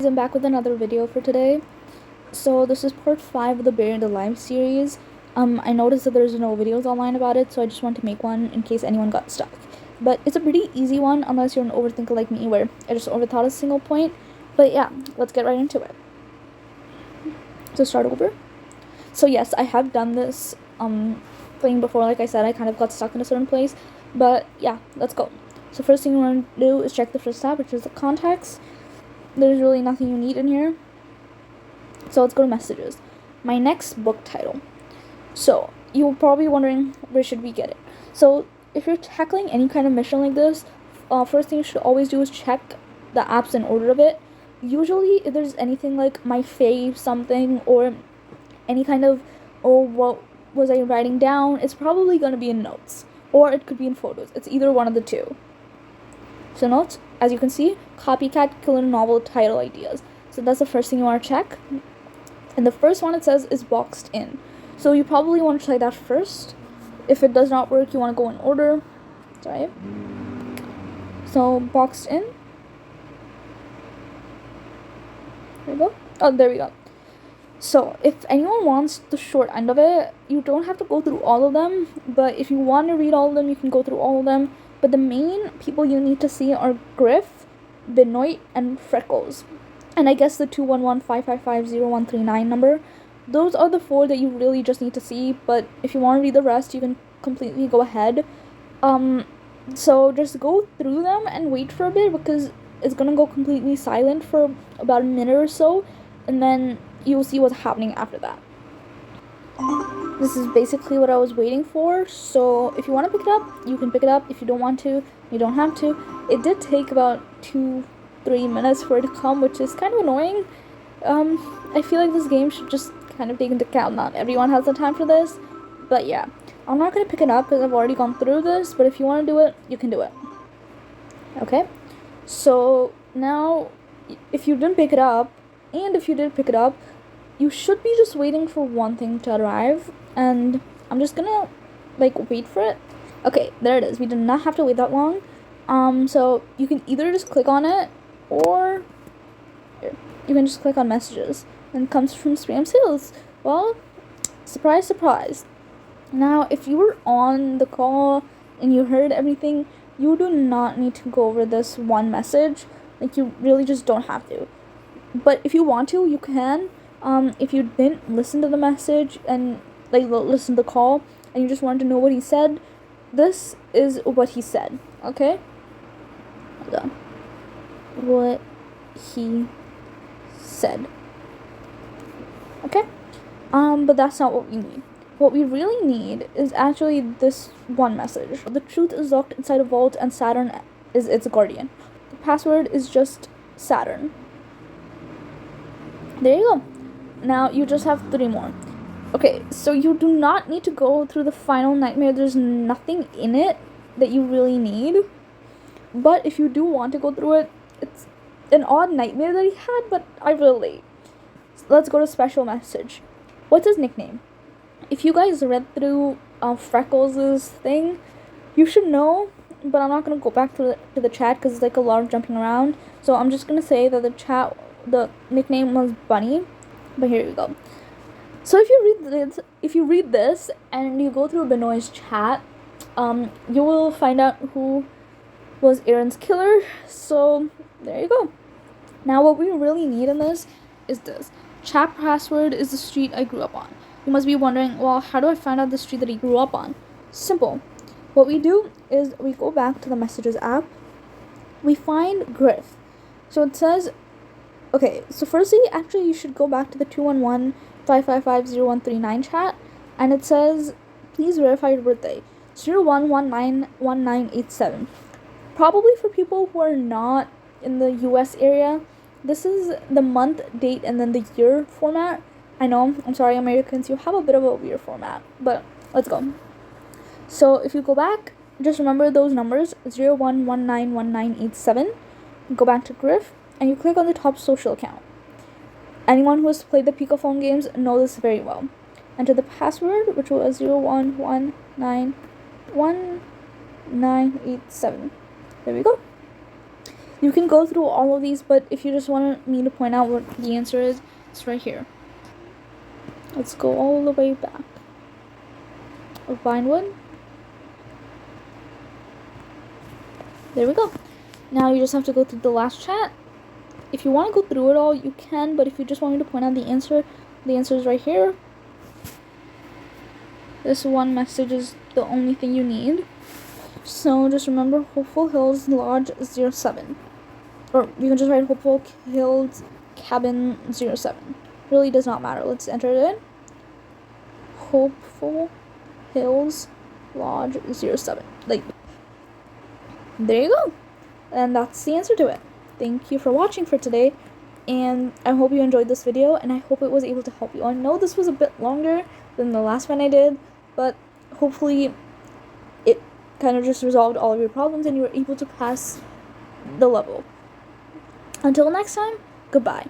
I'm back with another video for today. So this is part 5 of the Buried Alive series. I noticed that there's no videos online about it, so I just want to make one in case anyone got stuck. But it's a pretty easy one unless you're an overthinker like me where I just overthought a single point. But yeah, let's get right into it. So start over. So yes, I have done this thing before. Like I said, I kind of got stuck in a certain place. But yeah, let's go. So first thing you want to do is check the first tab, which is the contacts. There's really nothing you need in here. So let's go to messages. My next book title. So you're probably wondering, where should we get it? So if you're tackling any kind of mission like this, first thing you should always do is check the apps in order of it. Usually if there's anything like my fave something or any kind of, oh, what was I writing down, it's probably going to be in notes. Or it could be in photos. It's either one of the two. So notes, as you can see, copycat killer novel title ideas. So that's the first thing you want to check. And the first one it says is boxed in. So you probably want to try that first. If it does not work, you want to go in order. Sorry. So boxed in. There we go. Oh, there we go. So if anyone wants the short end of it, you don't have to go through all of them. But if you want to read all of them, you can go through all of them. But the main people you need to see are Griff, Benoit, and Freckles. And I guess the 211-555-0139 number. Those are the 4 that you really just need to see. But if you want to read the rest, you can completely go ahead. So just go through them and wait for a bit because it's going to go completely silent for about a minute or so. And then you'll see what's happening after that. This is basically what I was waiting for. So if you want to pick it up, you can pick it up. If you don't want to, you don't have to. It did take about 2-3 minutes for it to come, which is kind of annoying. I feel like this game should just kind of take into account not everyone has the time for this. But yeah, I'm not going to pick it up because I've already gone through this. But if you want to do it, you can do it. Okay? So now, if you didn't pick it up, and if you did pick it up, you should be just waiting for one thing to arrive, and I'm just gonna wait for it. Okay, there it is. We did not have to wait that long. So you can either just click on it, or here, you can just click on messages, and it comes from spam sales. Well, surprise, surprise. Now, if you were on the call and you heard everything, you do not need to go over this one message. You really just don't have to. But if you want to, you can. If you didn't listen to the message and listen to the call and you just wanted to know what he said, this is what he said. Okay? Hold on. What he said. Okay? But that's not what we need. What we really need is actually this one message. The truth is locked inside a vault and Saturn is its guardian. The password is just Saturn. There you go. Now you just have 3 more. Okay, so you do not need to go through the final nightmare. There's nothing in it that you really need. But if you do want to go through it, it's an odd nightmare that he had, but I relate. So let's go to special message. What's his nickname? If you guys read through Freckles' thing, you should know, but I'm not going to go back to the chat because it's a lot of jumping around. So I'm just going to say that the nickname was Bunny. But here we go. So if you read this and you go through Benoit's chat, you will find out who was Aaron's killer. So there you go. Now what we really need in this is this. Chat password is the street I grew up on. You must be wondering, well, how do I find out the street that he grew up on? Simple. What we do is we go back to the messages app. We find Griff. So it says, okay, so firstly, actually, you should go back to the 211-555-0139 chat, and it says, please verify your birthday, 01191987. Probably for people who are not in the US area, this is the month, date, and then the year format. I know, I'm sorry, Americans, you have a bit of a weird format, but let's go. So if you go back, just remember those numbers, 01191987. Go back to Griff, and you click on the top social account. Anyone who has played the Picophone games know this very well. Enter the password, which was 01191987. There we go. You can go through all of these, but if you just want me to point out what the answer is, it's right here. Let's go all the way back. Vinewood. There we go. Now you just have to go through the last chat. If you want to go through it all, you can, but if you just want me to point out the answer is right here. This one message is the only thing you need. So just remember Hopeful Hills Lodge 07. Or you can just write Hopeful Hills Cabin 07. Really does not matter. Let's enter it in. Hopeful Hills Lodge 07. Like, there you go. And that's the answer to it. Thank you for watching for today, and I hope you enjoyed this video, and I hope it was able to help you. I know this was a bit longer than the last one I did, but hopefully it kind of just resolved all of your problems and you were able to pass the level. Until next time, goodbye.